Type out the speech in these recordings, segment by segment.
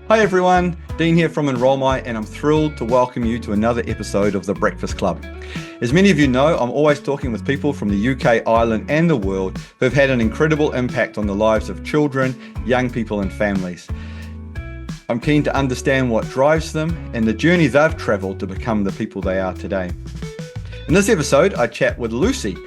Hi everyone, Dean here from Enroll My, and I'm thrilled to welcome you to another episode of The Breakfast Club. As many of you know, I'm always talking with people from the UK, Ireland and the world who have had an incredible impact on the lives of children, young people and families. I'm keen to understand what drives them and the journey they've travelled to become the people they are today. In this episode, I chat with Lucy,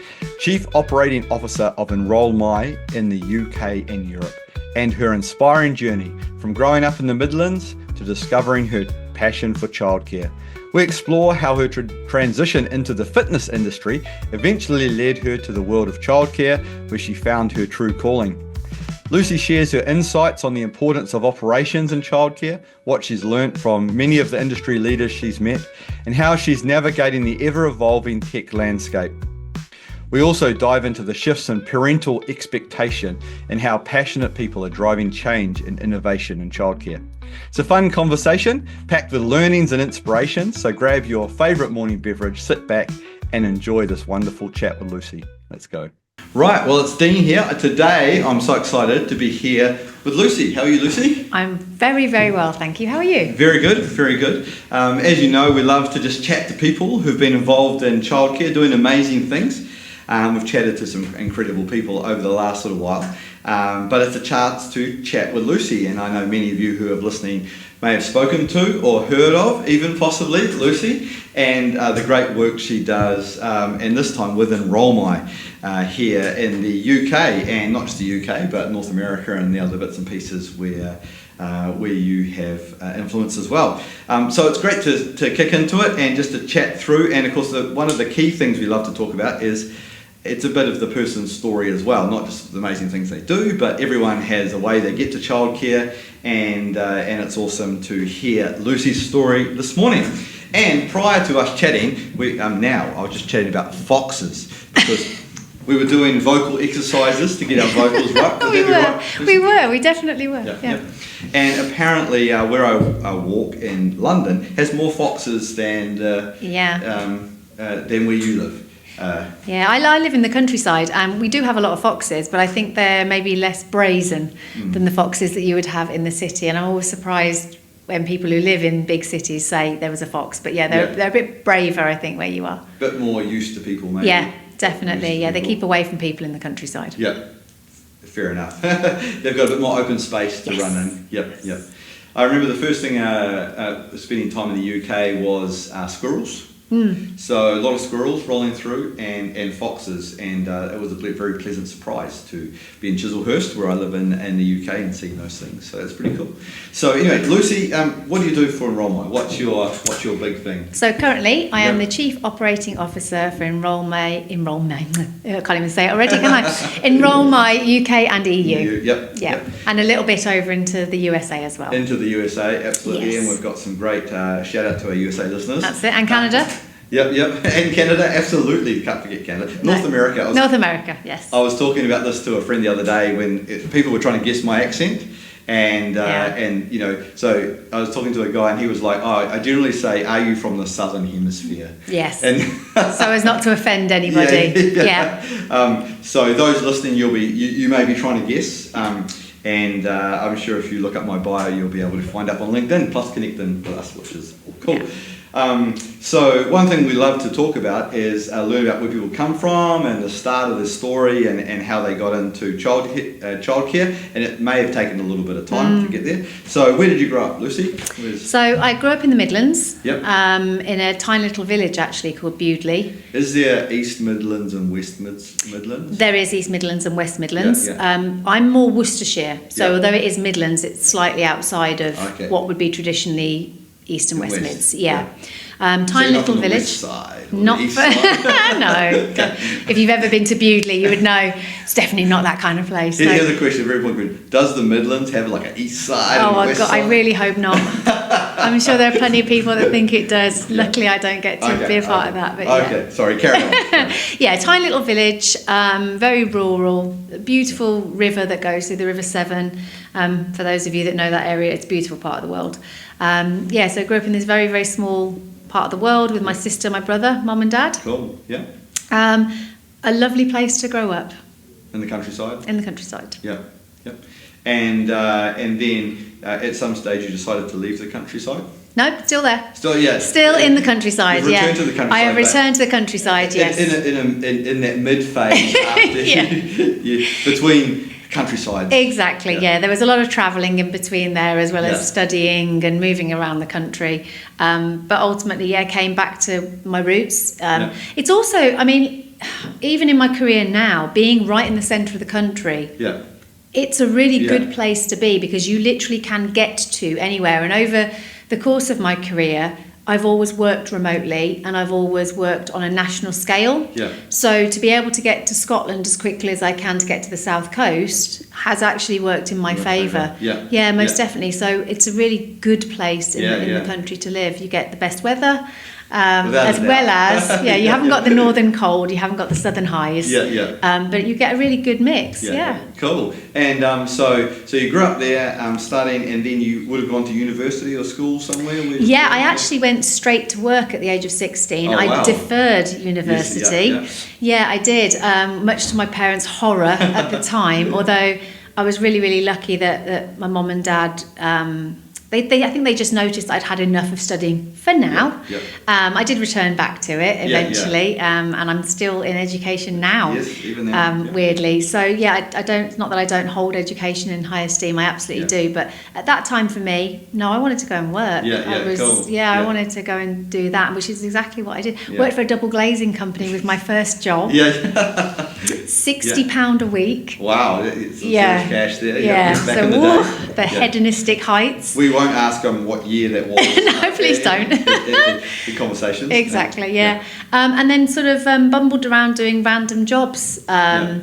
Chief Operating Officer of Enroll My in the UK and Europe, and her inspiring journey from growing up in the Midlands to discovering her passion for childcare. We explore how her transition into the fitness industry eventually led her to the world of childcare, where she found her true calling. Lucy shares her insights on the importance of operations in childcare, what she's learnt from many of the industry leaders she's met, and how she's navigating the ever-evolving tech landscape. We also dive into the shifts in parental expectation and how passionate people are driving change and innovation in childcare. It's a fun conversation packed with learnings and inspiration, so grab your favourite morning beverage, sit back and enjoy this wonderful chat with Lucy. Let's go. Right, well, it's Dean here. Today I'm so excited to be here with Lucy. How are you, Lucy? I'm very, very well, thank you. How are you? Very good, very good. As you know, we love to just chat to people who've been involved in childcare, doing amazing things. We've chatted to some incredible people over the last little while, but it's a chance to chat with Lucy, and I know many of you who are listening may have spoken to or heard of, even possibly, Lucy, and the great work she does, and this time with Enroll My here in the UK, and not just the UK, but North America and the other bits and pieces where you have influence as well. So it's great to kick into it and just to chat through, and of course one of the key things we love to talk about is it's a bit of the person's story as well, not just the amazing things they do, but everyone has a way they get to childcare, and it's awesome to hear Lucy's story this morning. And prior to us chatting, I was just chatting about foxes, because we were doing vocal exercises to get our vocals right. We definitely were. Yeah. And apparently where I walk in London has more foxes than where you live. I live in the countryside, and we do have a lot of foxes, but I think they're maybe less brazen than the foxes that you would have in the city. And I'm always surprised when people who live in big cities say there was a fox. But they're a bit braver, I think, where you are. A bit more used to people, maybe. Yeah, definitely. Yeah, they keep away from people in the countryside. Yeah, fair enough. They've got a bit more open space to run in. Yep. I remember the first thing spending time in the UK was squirrels. So a lot of squirrels rolling through and foxes, and it was a very pleasant surprise to be in Chislehurst, where I live in the UK, and seeing those things. So it's pretty cool. So anyway, Lucy, what do you do for Enroll My? What's your big thing? So currently I am the Chief Operating Officer for Enroll My, I can't even say it already, can I? Enroll My UK and EU. Yep. And a little bit over into the USA as well. Into the USA, absolutely. Yes. And we've got some great shout out to our USA listeners. That's it, and Canada. Yep, and Canada, absolutely. Can't forget Canada. North America. North America, yes. I was talking about this to a friend the other day when people were trying to guess my accent, and so I was talking to a guy and he was like, "Oh, I generally say, are you from the Southern Hemisphere?" Yes. And so as not to offend anybody. Yeah. So those listening, you may be trying to guess. And I'm sure if you look up my bio, you'll be able to find up on LinkedIn, plus connecting with us, which is cool. Yeah. So one thing we love to talk about is learn about where people come from and the start of their story and how they got into childcare, and it may have taken a little bit of time to get there. So where did you grow up, Lucy? So I grew up in the Midlands, in a tiny little village actually called Bewdley. Is there East Midlands and West Midlands? There is East Midlands and West Midlands. Yeah. I'm more Worcestershire, so although it is Midlands, it's slightly outside of what would be traditionally East and West Mids, tiny little village. West side not east side. No. If you've ever been to Bewdley, you would know it's definitely not that kind of place. Here's a question, very important question. Does the Midlands have like an east side and a west side? I really hope not. I'm sure there are plenty of people that think it does. Luckily, I don't get to be a part of that. But sorry, carry on. Tiny little village, very rural, beautiful river that goes through the River Severn. For those of you that know that area, it's a beautiful part of the world. So I grew up in this very, very small part of the world with my sister, my brother, mum and dad. Cool, yeah. A lovely place to grow up. In the countryside? In the countryside. Yeah. And then at some stage you decided to leave the countryside? No, still there. Still, yeah. Still in the countryside, You've returned to the countryside. I have returned to the countryside, yes. In that mid-phase after between countryside. Exactly, yeah. There was a lot of travelling in between there, as well as studying and moving around the country. But ultimately, came back to my roots. It's also, I mean, even in my career now, being right in the centre of the country, it's a really good place to be, because you literally can get to anywhere. And over the course of my career, I've always worked remotely, and I've always worked on a national scale. So to be able to get to Scotland as quickly as I can to get to the south coast has actually worked in my favour. Most definitely. So it's a really good place in the country to live. You get the best weather. As well as you haven't got the northern cold, you haven't got the southern highs, but you get a really good mix. Cool. And so you grew up there studying, and then you would have gone to university or school somewhere? I actually went straight to work at the age of 16. I deferred university. I did, much to my parents' horror at the time, although I was really, really lucky that my mum and dad I think they just noticed I'd had enough of studying for now. I did return back to it eventually, and I'm still in education now. Even then. Weirdly. So I don't. It's not that I don't hold education in high esteem. I absolutely do. But at that time for me, no, I wanted to go and work. I wanted to go and do that, which is exactly what I did. Worked for a double glazing company with my first job. £60 a week. Wow, it's some serious cash there. Back in the hedonistic heights. We won't ask what year that was. No, please don't. In conversations. Exactly, and then sort of bumbled around doing random jobs. I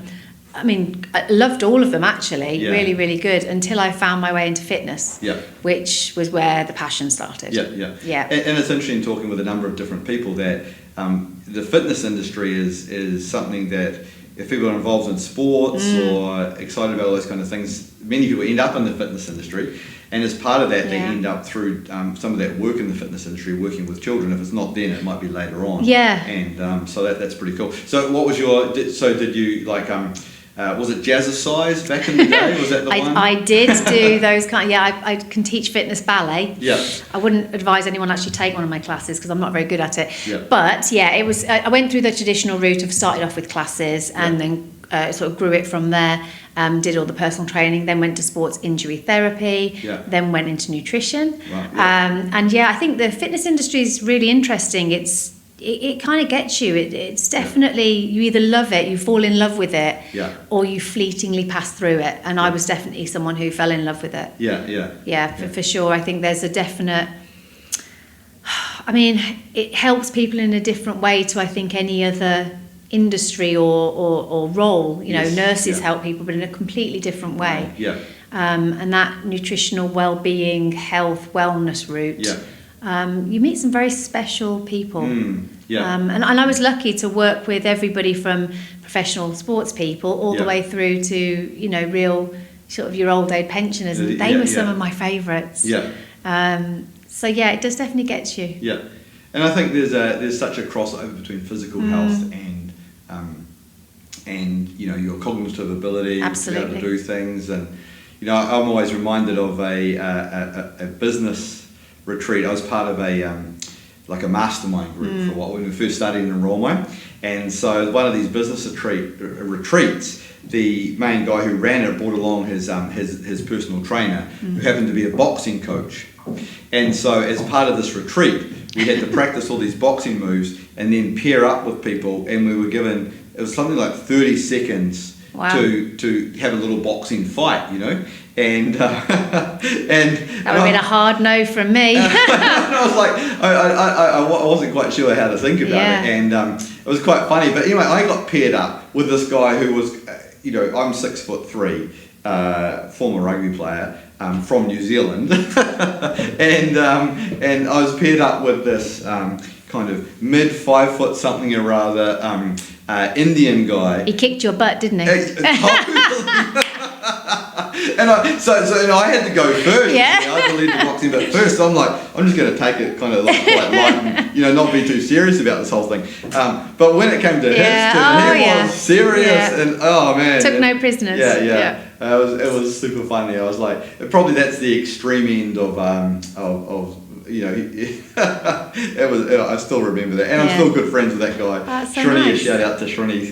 mean, I loved all of them actually, really, really good, until I found my way into fitness, which was where the passion started. And it's interesting talking with a number of different people that the fitness industry is something that, if people are involved in sports or excited about all those kind of things, many people end up in the fitness industry. And as part of that, they end up through some of that work in the fitness industry, working with children. If it's not then, it might be later on. And so that's pretty cool. So what was did you like, was it jazzercise back in the day? Was that the one? I did do those kind. I can teach fitness ballet. I wouldn't advise anyone actually take one of my classes because I'm not very good at it. But it was. I went through the traditional route of started off with classes and then sort of grew it from there. Did all the personal training, then went to sports injury therapy, then went into nutrition. And I think the fitness industry is really interesting. It kind of gets you. It's definitely, you either love it, you fall in love with it, or you fleetingly pass through it. And I was definitely someone who fell in love with it. For sure. I think there's a definite, I mean, it helps people in a different way to, I think, any other industry or role. Nurses help people, but in a completely different way. And that nutritional well-being, health, wellness route, you meet some very special people. And I was lucky to work with everybody from professional sports people all the way through to real sort of your old age pensioners, and they were some of my favourites. So it does definitely get you. And I think there's such a crossover between physical health and your cognitive ability to be able to do things. And I'm always reminded of a business retreat. I was part of a mastermind group for when we first started in Rome. And so one of these business retreats, the main guy who ran it brought along his personal trainer, who happened to be a boxing coach. And so as part of this retreat, we had to practice all these boxing moves and then pair up with people, and we were given, it was something like 30 seconds to have a little boxing fight, and that would have been a hard no from me. And I was like, I wasn't quite sure how to think about it, and it was quite funny. But anyway, I got paired up with this guy who was, I'm 6'3", former rugby player from New Zealand, and I was paired up with this kind of mid 5 foot something or rather Indian guy. He kicked your butt, didn't he? And I had to go first. I believed in boxing, but first I'm like, I'm just going to take it kind of like quite light and not be too serious about this whole thing. But when it came to his turn, he was serious and oh man, took no prisoners. it was super funny. I was like, probably that's the extreme end of it was. I still remember that, and I'm still good friends with that guy. That's so Shrini, nice. a shout out to Shrini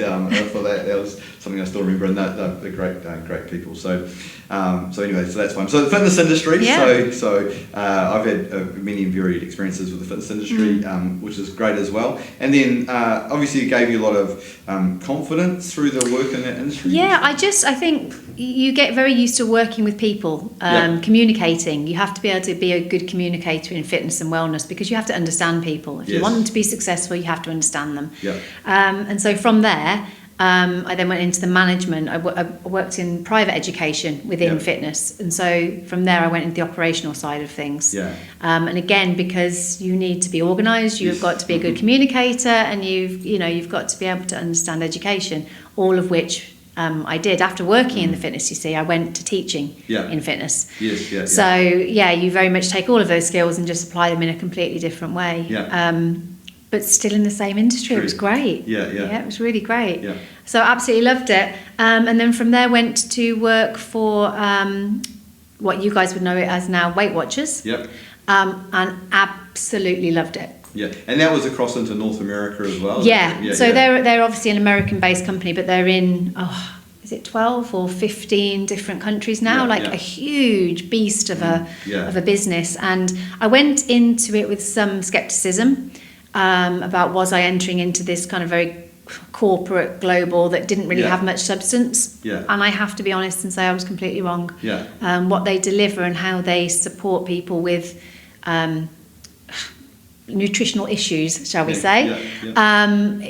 for that. That was something I still remember, and they're great people. So anyway, so that's fun. So the fitness industry. Yeah. So I've had many varied experiences with the fitness industry, which is great as well. And then obviously it gave you a lot of confidence through the work in that industry. Yeah, I think you get very used to working with people, communicating. You have to be able to be a good communicator in fitness and wellness because you have to understand people. If you want them to be successful, you have to understand them. Yeah. And so from there, I then went into the management. I worked in private education within fitness, and so from there I went into the operational side of things. Yeah. And again, because you need to be organised, you've got to be a good communicator, and you've got to be able to understand education. All of which I did after working in the fitness. You see, I went to teaching in fitness. Yes. Yeah. So you very much take all of those skills and just apply them in a completely different way. Yeah. But still in the same industry. It was great. Yeah. It was really great. Yeah. So absolutely loved it. And then from there went to work for what you guys would know it as now, Weight Watchers. Yep. And absolutely loved it. Yeah, and that was across into North America as well. So they're obviously an American-based company, but they're in is it 12 or 15 different countries now? A huge beast of a business. And I went into it with some skepticism about was I entering into this kind of very corporate global that didn't really have much substance. Yeah. And I have to be honest and say I was completely wrong. Yeah. What they deliver and how they support people with nutritional issues, shall we say,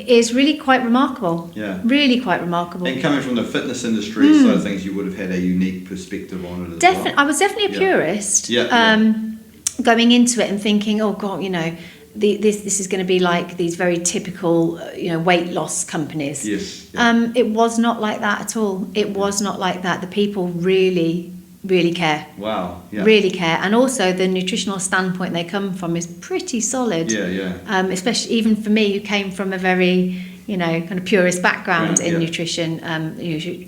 is really quite remarkable. Yeah. Really quite remarkable. And coming from the fitness industry side of things, you would have had a unique perspective on it as well. I was definitely a purist. Yeah. Going into it and thinking, oh God, this is going to be like these very typical, weight loss companies. Yes. Yeah. It was not like that at all. It was not like that. The people really care. Wow. Yeah. Really care. And also the nutritional standpoint they come from is pretty solid. Yeah. Especially even for me, who came from a very, kind of purist background in nutrition,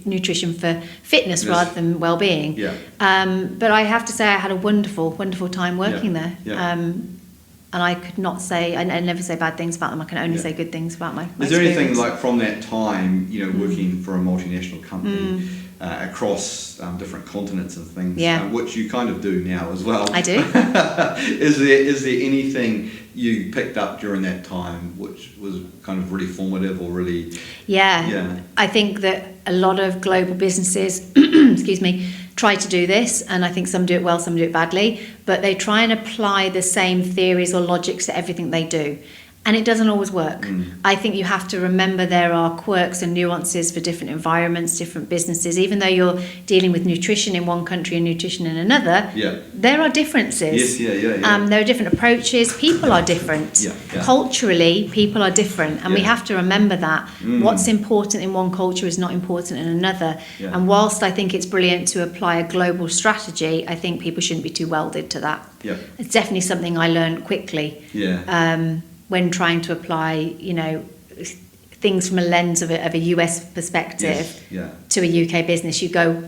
nutrition for fitness rather than well-being. Yeah. But I have to say I had a wonderful, wonderful time working there. Yeah. And I could not say, I never say bad things about them. I can only say good things about my Is there anything experience. like from that time, working for a multinational company across different continents and things, which you kind of do now as well? I do. Is there anything you picked up during that time which was kind of really formative or really... Yeah. I think that a lot of global businesses, excuse me, try to do this, and I think some do it well, some do it badly, but they try and apply the same theories or logics to everything they do. And it doesn't always work. I think you have to remember there are quirks and nuances for different environments, different businesses. Even though you're dealing with nutrition in one country and nutrition in another, there are differences. Yes, there are different approaches. People are different. Culturally, people are different. And we have to remember that. What's important in one culture is not important in another. And whilst I think it's brilliant to apply a global strategy, I think people shouldn't be too welded to that. It's definitely something I learned quickly. When trying to apply, things from a lens of a US perspective to a UK business, you go,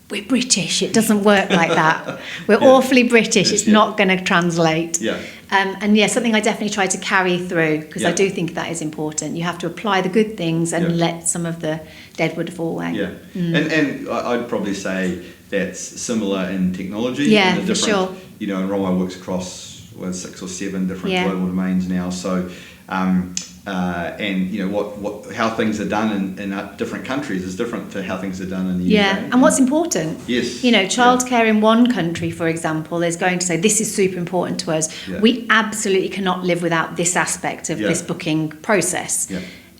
we're British, it doesn't work like that. We're awfully British, it's not going to translate. And something I definitely try to carry through, because I do think that is important. You have to apply the good things and let some of the deadwood fall away. And I'd probably say that's similar in technology. For sure. And Romo works across 6 or 7 different global domains now. So, and how things are done in different countries is different to how things are done in the UK. And what's important. Yes. Childcare in one country, for example, is going to say this is super important to us. We absolutely cannot live without this aspect of this booking process.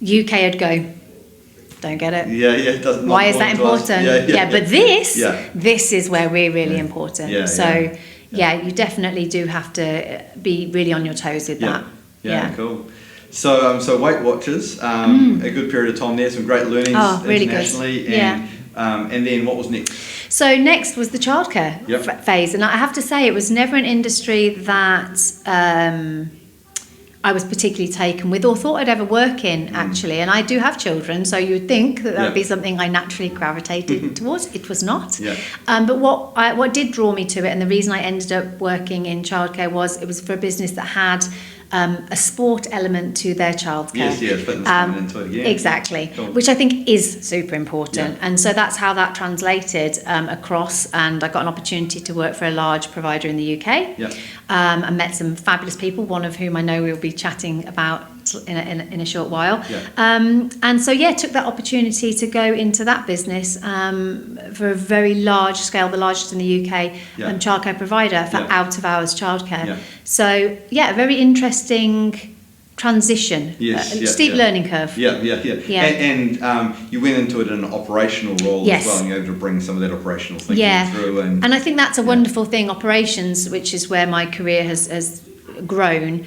UK would go, don't get it. It doesn't. Why is that important? But this is where we're really important. You definitely do have to be really on your toes with that. Cool. So Weight Watchers, a good period of time there, some great learnings really internationally. Good. And then what was next? So next was the childcare phase, and I have to say it was never an industry that I was particularly taken with or thought I'd ever work in, actually. And I do have children, so you would think that would be something I naturally gravitated towards. It was not. But what did draw me to it, and the reason I ended up working in childcare, was it was for a business that had a sport element to their childcare. Fitness coming into it, Exactly, cool. Which I think is super important. And so that's how that translated across, and I got an opportunity to work for a large provider in the UK. I met some fabulous people, one of whom I know we'll be chatting about in a short while. And so took that opportunity to go into that business for a very large scale, the largest in the UK childcare provider for out of hours childcare. So a very interesting transition, steep learning curve. And you went into it in an operational role as well, and you were able to bring some of that operational thinking through. And I think that's a wonderful thing, operations, which is where my career has grown.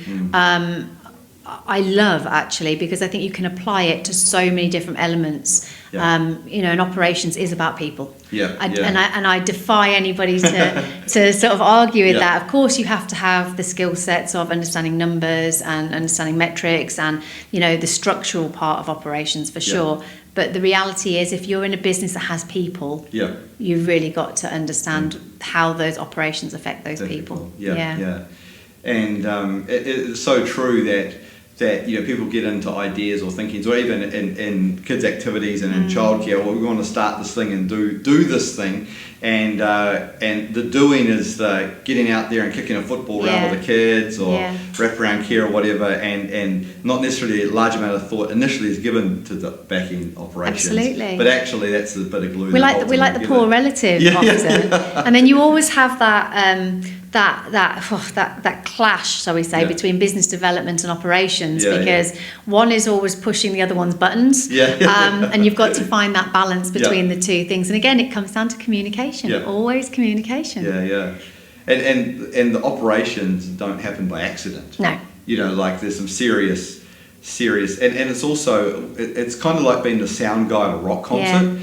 I love, actually, because I think you can apply it to so many different elements. And operations is about people. And I defy anybody to sort of argue with that. Of course, you have to have the skill sets of understanding numbers and understanding metrics and, the structural part of operations for sure. But the reality is, if you're in a business that has people, you've really got to understand how those operations affect those people. And it's so true that people get into ideas or thinkings, or even in kids' activities and in childcare. Well, we want to start this thing and do this thing, and the doing is the getting out there and kicking a football around with the kids, or wraparound care or whatever, and not necessarily a large amount of thought initially is given to the back end operations. Absolutely. But actually, that's the bit of glue. We like the poor relative often, and then you always have that. That clash, shall we say, between business development and operations, because one is always pushing the other one's buttons, and you've got to find that balance between the two things. And again, it comes down to communication. Always communication. And the operations don't happen by accident. No. There's some serious, and it's also, it's kind of like being the sound guy at a rock concert.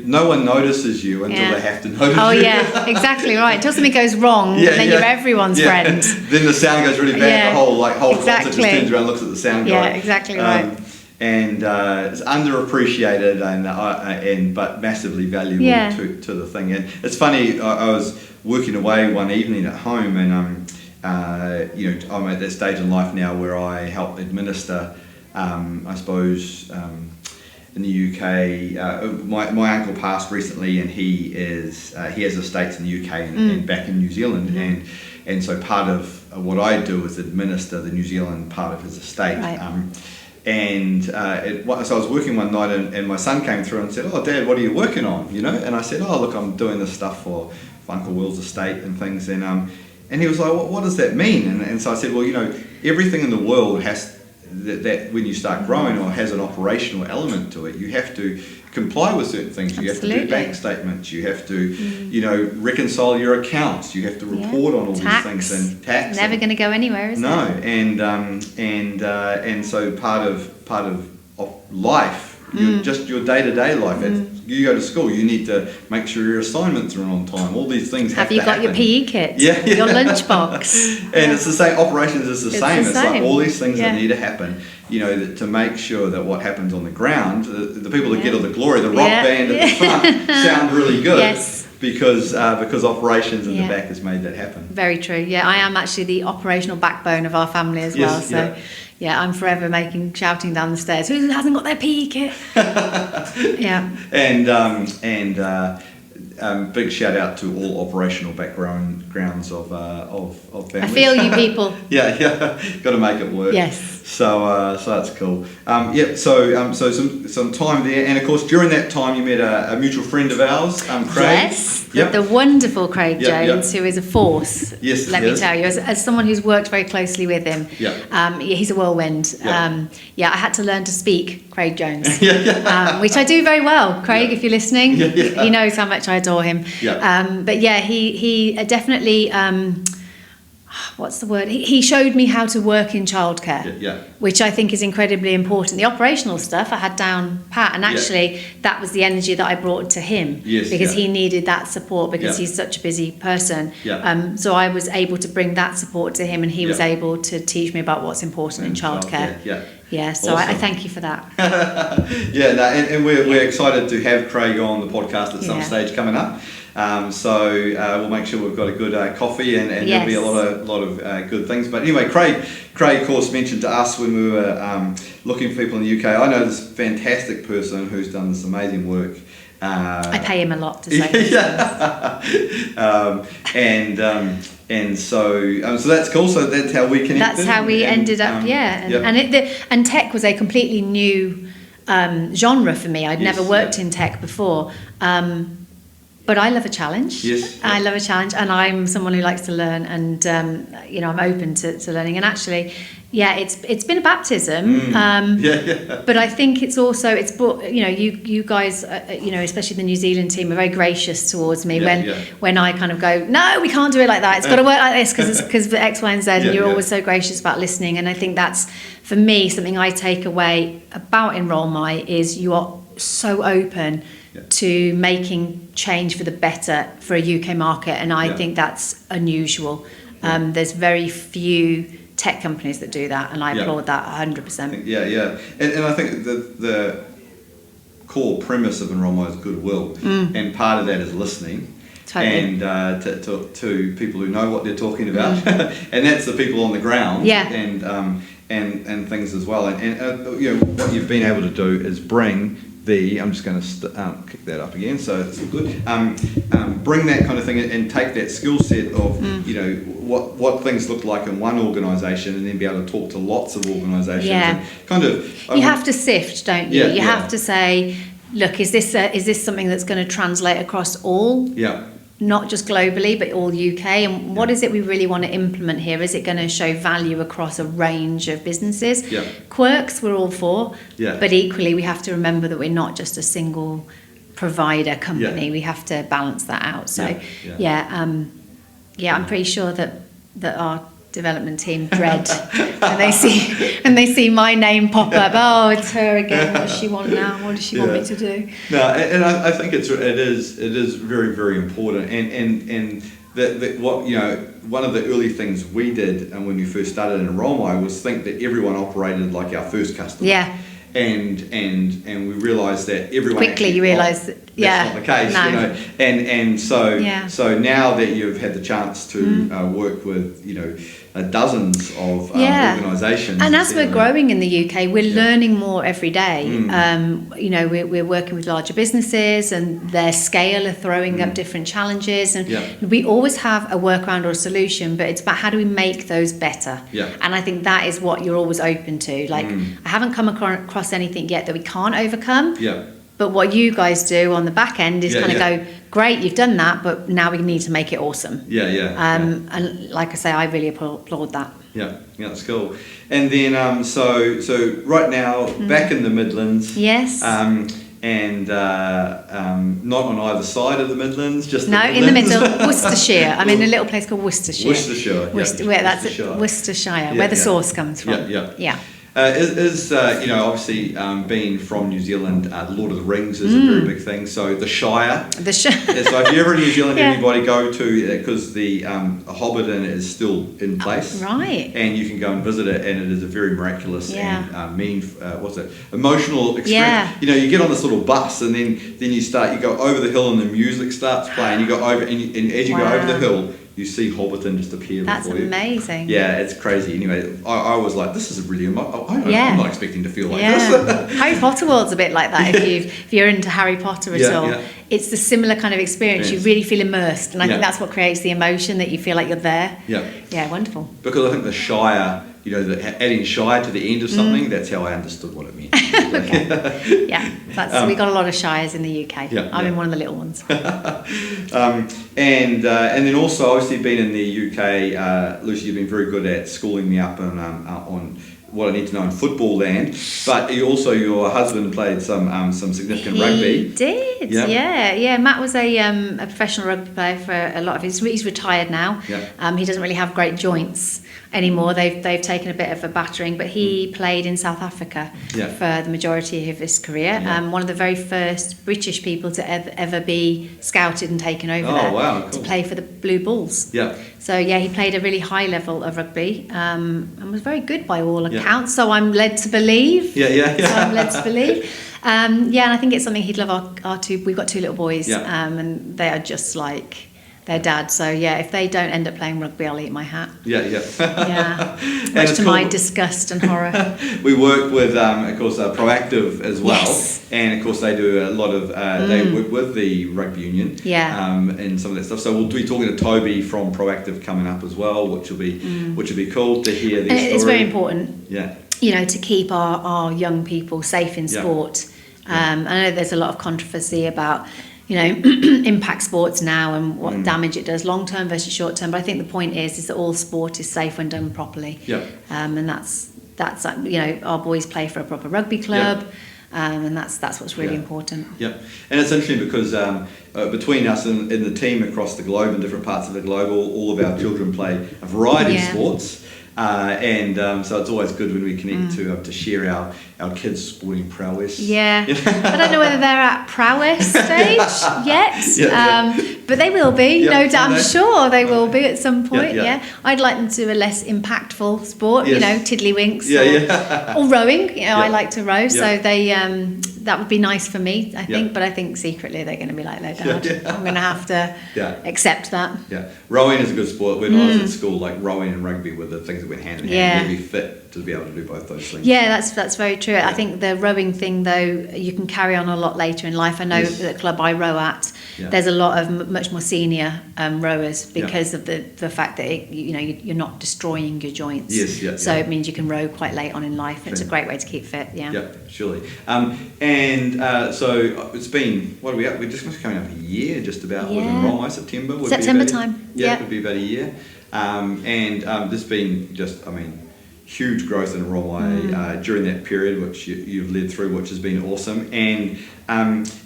No one notices you until they have to notice you. Exactly right. Until something goes wrong, and then you're everyone's friend. Then the sound goes really bad. The whole concert just turns around and looks at the sound guy. Exactly right. And it's underappreciated but massively valuable to the thing. And it's funny, I was working away one evening at home, and I'm at that stage in life now where I help administer, I suppose, in the UK. My uncle passed recently, and he has estates in the UK and back in New Zealand, and so part of what I do is administer the New Zealand part of his estate. So I was working one night, and my son came through and said, "Oh, Dad, what are you working on?" And I said, "Oh, look, I'm doing this stuff for Uncle Will's estate and things." And he was like, "What does that mean?" And so I said, "Well, everything in the world has that when you start growing, or has an operational element to it. You have to comply with certain things. You have to do bank statements. You have to, reconcile your accounts. You have to report on all these things, and tax. Never going to go anywhere, is it? No, and so part of life. Just your day-to-day life. You go to school, you need to make sure your assignments are on time. All these things have to happen. Have you got your PE kit? Your lunchbox? And it's the same. Operations is the same. It's like all these things that need to happen. To make sure that what happens on the ground, the people that get all the glory, the rock band at the front, sound really good. Yes. Because operations in the back has made that happen. Very true. Yeah, I am actually the operational backbone of our family as well. So. Yeah, I'm forever shouting down the stairs. Who hasn't got their PE kit? And big shout out to all operational backgrounds of families. I feel you people. Got to make it work. Yes. So that's cool. So some time there, and of course during that time you met a mutual friend of ours, Craig. Yes. The wonderful Craig Jones, who is a force. Yes. Let me tell you, as someone who's worked very closely with him. He's a whirlwind. I had to learn to speak Craig Jones, which I do very well. Craig, if you're listening, he knows how much I adore him. But he definitely. what's the word? He showed me how to work in childcare, which I think is incredibly important. The operational stuff I had down pat, and actually that was the energy that I brought to him, because he needed that support, because he's such a busy person. So I was able to bring that support to him, and he was able to teach me about what's important in childcare. So awesome. I thank you for that. And we're excited to have Craig on the podcast at some stage coming up. So we'll make sure we've got a good coffee, and there'll be a lot of good things. But anyway, Craig, of course, mentioned to us when we were looking for people in the UK. I know this fantastic person who's done this amazing work. I pay him a lot to say this. So that's cool. So that's how we connected. That's how we ended up. And tech was a completely new genre for me. I'd never worked in tech before. But I love a challenge. I love a challenge, and I'm someone who likes to learn, and I'm open to learning. And actually, it's been a baptism. But I think it's brought, you guys, especially the New Zealand team, are very gracious towards me when I kind of go, no, we can't do it like that. It's got to work like this because of X, Y, and Z. And you're always so gracious about listening. And I think that's, for me, something I take away about Enrol My is you are so open to making change for the better for a UK market, and I think that's unusual. There's very few tech companies that do that, and I applaud that 100%. And I think the core premise of Enrol My is goodwill, and part of that is listening. Totally. And to people who know what they're talking about, and that's the people on the ground, and things as well. And what you've been able to do is bring I'm just going to kick that up again, so it's good. Bring that kind of thing and take that skill set of what things look like in one organisation, and then be able to talk to lots of organisations. And kind of you have to sift, don't you? You have to say, look, is this something that's going to translate across all? Not just globally, but all UK, and what is it we really want to implement here? Is it going to show value across a range of businesses? Quirks we're all for, but equally we have to remember that we're not just a single provider company. We have to balance that out. So I'm pretty sure that our development team dread when they see my name pop up. Oh, it's her again. What does she want now? What does she want me to do? No, and I think it is very, very important. And that what one of the early things we did, and when we first started in Enrol My, was think that everyone operated like our first customer. And we realised that everyone quickly you realised that that's not the case, so now that you've had the chance to work with dozens of organisations, and as we're growing in the UK, we're learning more every day. We're working with larger businesses, and their scale are throwing up different challenges, and we always have a workaround or a solution, but it's about how do we make those better. And I think that is what you're always open to. I haven't come across anything yet that we can't overcome. But what you guys do on the back end is go, great, you've done that, but now we need to make it awesome. And like I say, I really applaud that. That's cool. And then so right now back in the Midlands. And not on either side of the Midlands, just in the middle, Worcestershire. I'm in a little place called Worcestershire. Worcestershire, where the sauce comes from. Obviously being from New Zealand, Lord of the Rings is a very big thing. So the Shire. So if you're ever in New Zealand, anybody go to, because the Hobbiton is still in place, and you can go and visit it, and it is a very miraculous and emotional experience. You get on this little bus, and then you go over the hill, and the music starts playing. You go over, and as you go over the hill, you see Hobbiton just appear before you. That's amazing. Yeah, it's crazy. Anyway, I was like, this is really I'm not expecting to feel like this. Harry Potter World's a bit like that. If you're into Harry Potter at all, it's the similar kind of experience. You really feel immersed, and I think that's what creates the emotion, that you feel like you're there. Yeah, wonderful. Because I think the Shire, adding Shire to the end of something, that's how I understood what it meant. We got a lot of Shires in the UK. I'm in one of the little ones. And then also, obviously, being in the UK, Lucy, you've been very good at schooling me up on what I need to know in football land. But your husband played some significant rugby. He did, yeah. Matt was a professional rugby player for a lot of he's retired now. Yeah. He doesn't really have great joints anymore. They've taken a bit of a battering, but he played in South Africa for the majority of his career. One of the very first British people to ever be scouted and taken over there to play for the Blue Bulls. Yeah. So he played a really high level of rugby and was very good by all accounts. So I'm led to believe. So I'm led to believe. And I think it's something he'd love. Our two, we've got two little boys, and they are just like their dad. So if they don't end up playing rugby, I'll eat my hat. Much to my disgust and horror. We work with, of course, Proactive as well, and of course they do a lot of they work with the rugby union, and some of that stuff. So we'll be talking to Toby from Proactive coming up as well, which will be cool to hear their story. It's very important. Yeah. To keep our young people safe in sport. I know there's a lot of controversy about impact sports now and what damage it does long term versus short term, but I think the point is that all sport is safe when done properly. And that's our boys play for a proper rugby club, and that's what's really important. And it's interesting because between us and in the team across the globe, in different parts of the globe, all of our children play a variety of sports. So it's always good when we connect to share our kids' sporting prowess. I don't know whether they're at prowess stage yet, but they will be. No doubt, I'm sure they will be at some point. I'd like them to do a less impactful sport, tiddlywinks or rowing. I like to row, so they that would be nice for me, I think. But I think secretly they're going to be like their dad. I'm going to have to accept that. Rowing is a good sport. When I was at school, like rowing and rugby were the things that went hand in hand. You'd be fit to be able to do both those things. That's very true. I think the rowing thing, though, you can carry on a lot later in life. I know the club I row at, there's a lot of much more senior rowers because of the fact that you're not destroying your joints. So it means you can row quite late on in life. It's a great way to keep fit. Surely. So it's been, what are we at? We're just coming up a year, just about. Within September. September time. It would be about a year. There's been just, huge growth in Romai during that period, which you've led through, which has been awesome. And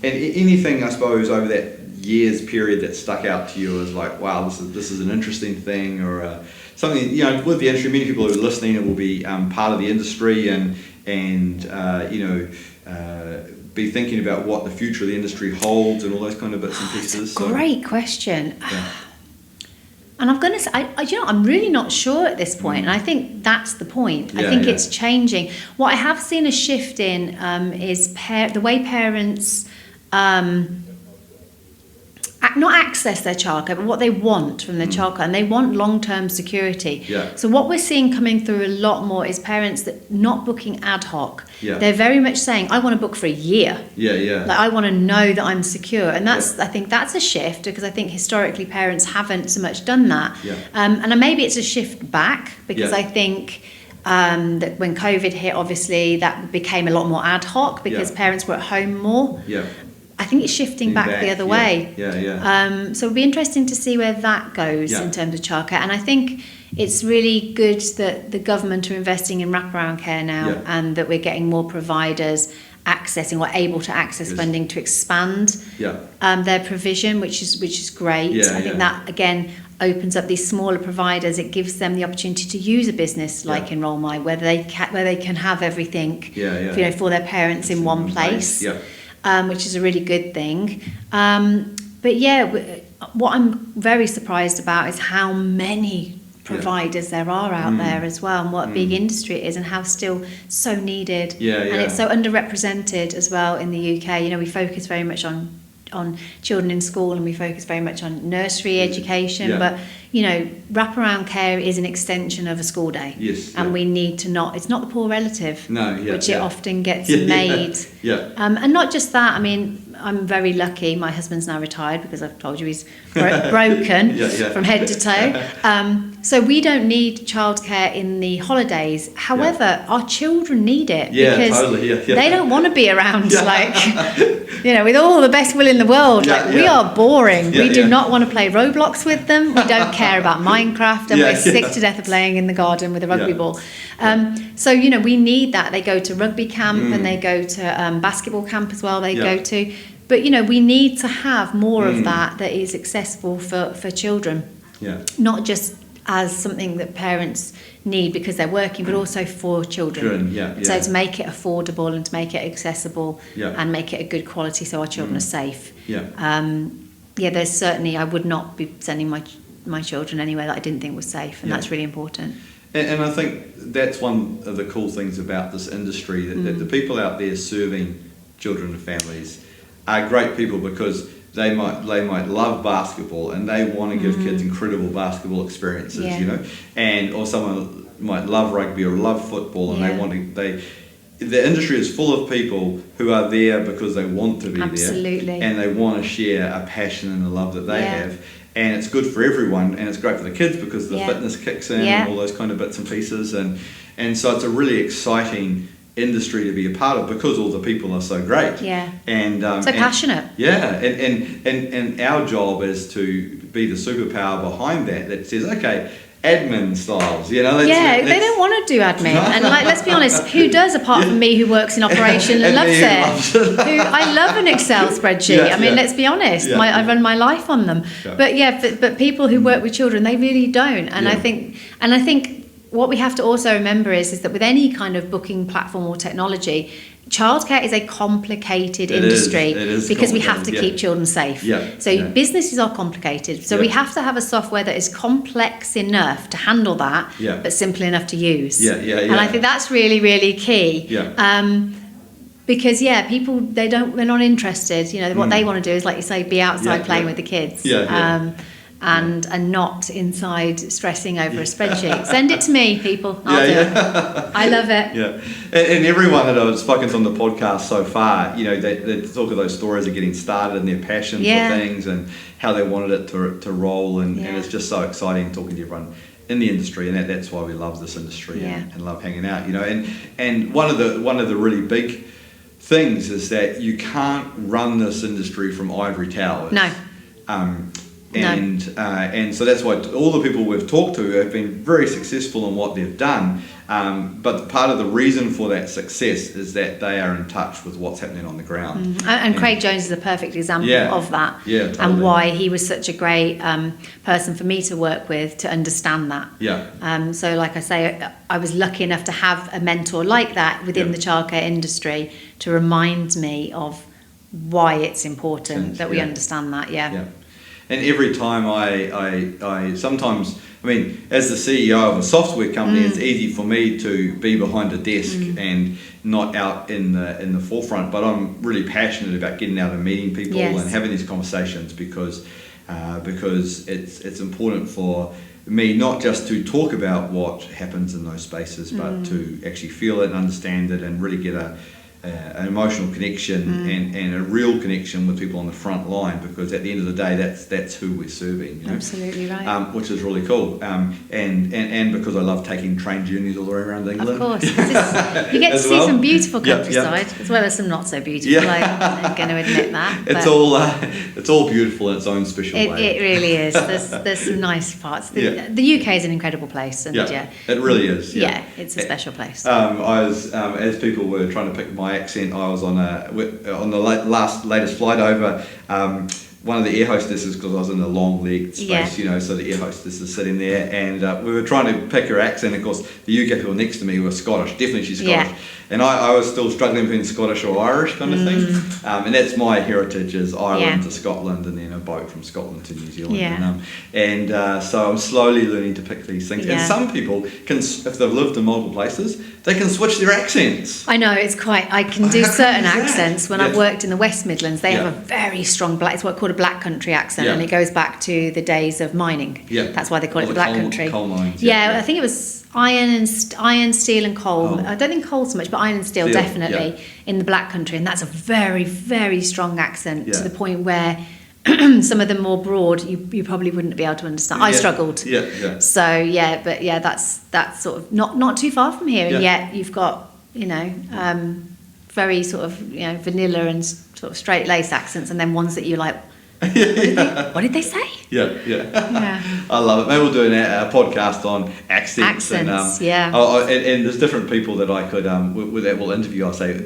anything, I suppose, over that year's period that stuck out to you as like, wow, this is an interesting thing, or something, with the industry, many people who are listening will be part of the industry and be thinking about what the future of the industry holds and all those kind of bits and pieces. That's a great question. And I'm going to say, I'm really not sure at this point, and I think that's the point. I think it's changing. What I have seen a shift in is the way parents not access their childcare, but what they want from their childcare, and they want long-term security. So what we're seeing coming through a lot more is parents that not booking ad hoc. They're very much saying, I want to book for a year. Like, I want to know that I'm secure, and I think that's a shift, because I think historically parents haven't so much done that. And maybe it's a shift back, because I think that when COVID hit, obviously that became a lot more ad hoc because parents were at home more. I think it's shifting back the other way. So it'll be interesting to see where that goes in terms of childcare. And I think it's really good that the government are investing in wraparound care now, and that we're getting more providers accessing or able to access funding to expand their provision, which is great. I think that again opens up these smaller providers. It gives them the opportunity to use a business like in Rolmai, where they can have everything for their parents in one place. Which is a really good thing. What I'm very surprised about is how many providers there are out there as well, and what a big industry it is, and how still so needed. And it's so underrepresented as well in the UK. We focus very much on children in school, and we focus very much on nursery education, but wraparound care is an extension of a school day, and we need to it's not the poor relative, which it often gets made. And not just that, I'm very lucky. My husband's now retired because I've told you he's broken from head to toe. So we don't need childcare in the holidays. However, our children need it because they don't want to be around with all the best will in the world. We are boring. We do not want to play Roblox with them. We don't care about Minecraft, and we're sick to death of playing in the garden with a rugby ball. So we need that. They go to rugby camp and they go to basketball camp as well. They go to, but we need to have more of that is accessible for children. Not just as something that parents need because they're working, but also for children. So to make it affordable and to make it accessible and make it a good quality so our children are safe. There's certainly, I would not be sending my children anywhere that I didn't think was safe, and that's really important. And I think that's one of the cool things about this industry, that the people out there serving children and families are great people because they might love basketball and they want to give kids incredible basketball experiences, or someone might love rugby or love football and the industry is full of people who are there because they want to be there and they want to share a passion and a love that they have. And it's good for everyone, and it's great for the kids because the fitness kicks in and all those kind of bits and pieces, and so it's a really exciting industry to be a part of because all the people are so great. And so passionate. And our job is to be the superpower behind that says, okay, admin styles, they don't want to do admin. And let's be honest, who does apart from me who works in operation and loves it? I love an Excel spreadsheet. Let's be honest, I run my life on them. But people who work with children, they really don't. And I think what we have to also remember is that with any kind of booking platform or technology, childcare is a complicated industry because we have to keep children safe. Businesses are complicated. So we have to have a software that is complex enough to handle that, but simple enough to use. And I think that's really, really key. Because people they're not interested. What they want to do is, like you say, be outside playing with the kids. And not inside stressing over a spreadsheet. Send it to me, people. I'll do it. I love it. And everyone that I've spoken to on the podcast so far, they talk of those stories of getting started and their passion for things and how they wanted it to roll, and it's just so exciting talking to everyone in the industry, and that's why we love this industry and love hanging out. And one of the really big things is that you can't run this industry from ivory towers. No. And so that's why all the people we've talked to have been very successful in what they've done. But part of the reason for that success is that they are in touch with what's happening on the ground. And Craig Jones is a perfect example of that. Totally. And why he was such a great person for me to work with to understand that. So like I say, I was lucky enough to have a mentor like that within the childcare industry to remind me of why it's important that we understand that. And every time I sometimes, as the CEO of a software company, it's easy for me to be behind a desk and not out in the forefront. But I'm really passionate about getting out and meeting people and having these conversations because it's important for me not just to talk about what happens in those spaces, but to actually feel it and understand it and really get an emotional connection and a real connection with people on the front line, because at the end of the day that's who we're serving. Absolutely right. Which is really cool. And because I love taking train journeys all the way around England. Of course. You get to see some beautiful countryside as well as some not so beautiful. I'm going to admit that. It's all beautiful in its own special way. It really is. There's some nice parts. The UK is an incrediable place, and it really is. It's a special place. I was as people were trying to pick my accent, I was on the latest flight over. One of the air hostesses, because I was in the long legged space, so the air hostess is sitting there, and we were trying to pick her accent. Of course, the UK people next to me were Scottish. Definitely, she's Scottish, and I was still struggling between Scottish or Irish kind of thing. And that's my heritage, is Ireland to Scotland, and then a boat from Scotland to New Zealand. So I'm slowly learning to pick these things. And some people can, if they've lived in multiple places, They can switch their accents. I know, I can do certain accents. When Yeah. I've worked in the West Midlands, they Yeah. have a very strong it's what called a black country accent, Yeah. and it goes back to the days of mining. Yeah. That's why they call it Or the black coal, country. Coal mines. Yeah, I think it was iron, steel and coal. Oh. I don't think coal so much, but iron and steel Steel, definitely in the black country, and that's a very, very strong accent Yeah. to the point where some of them more broad, you probably wouldn't be able to understand. I Yeah. struggled. Yeah, yeah. So yeah, but yeah, that's sort of not too far from here, and Yeah. yet you've got very sort of vanilla and sort of straight lace accents, and then ones that you're like, what did they say? Yeah. Yeah. I love it. Maybe we'll do a podcast on accents. Accents, yeah. And there's different people that I could that will interview. I'll say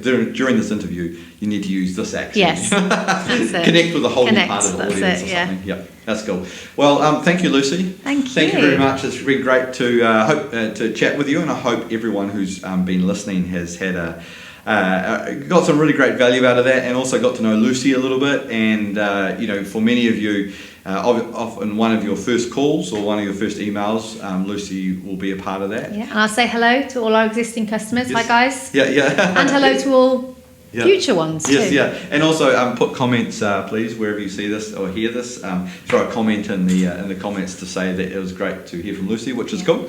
during this interview, you need to use this accent. Yes, that's it. Connect with a whole new Connect, part of the that's audience it, or yeah. something. Yeah, that's cool. Well, thank you, Lucy. Thank Thank you you. very much. It's been great to chat with you, and I hope everyone who's been listening has had got some really great value out of that, and also got to know Lucy a little bit. And for many of you, often one of your first calls or one of your first emails, Lucy will be a part of that. Yeah, and I'll say hello to all our existing customers. Yes. Hi guys. Yeah. And hello to all future ones too. Yes, yeah. And also put comments, please, wherever you see this or hear this. Throw a comment in the comments to say that it was great to hear from Lucy, which is cool.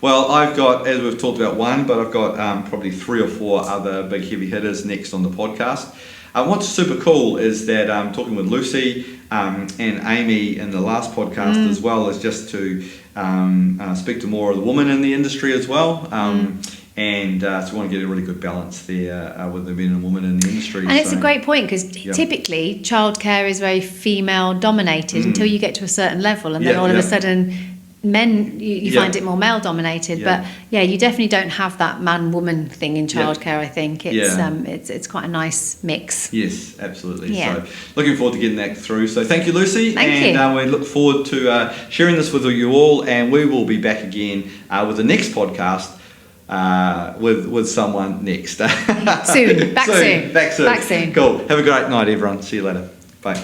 Well, I've got, as we've talked about, one, but I've got probably 3 or 4 other big heavy hitters next on the podcast. What's super cool is that I'm talking with Lucy and Amy in the last podcast as well, is just to speak to more of the women in the industry as well. And so we want to get a really good balance there with the men and women in the industry. And it's a great point, because typically childcare is very female dominated until you get to a certain level, and then all of a sudden men, you find it more male dominated. But you definitely don't have that man-woman thing in childcare. I think it's quite a nice mix. Yes, absolutely. Yeah. So looking forward to getting that through. So thank you, Lucy. Thank you. We look forward to sharing this with you all, and we will be back again with the next podcast with someone next. Soon. Back soon. Cool. Have a great night, everyone. See you later. Bye.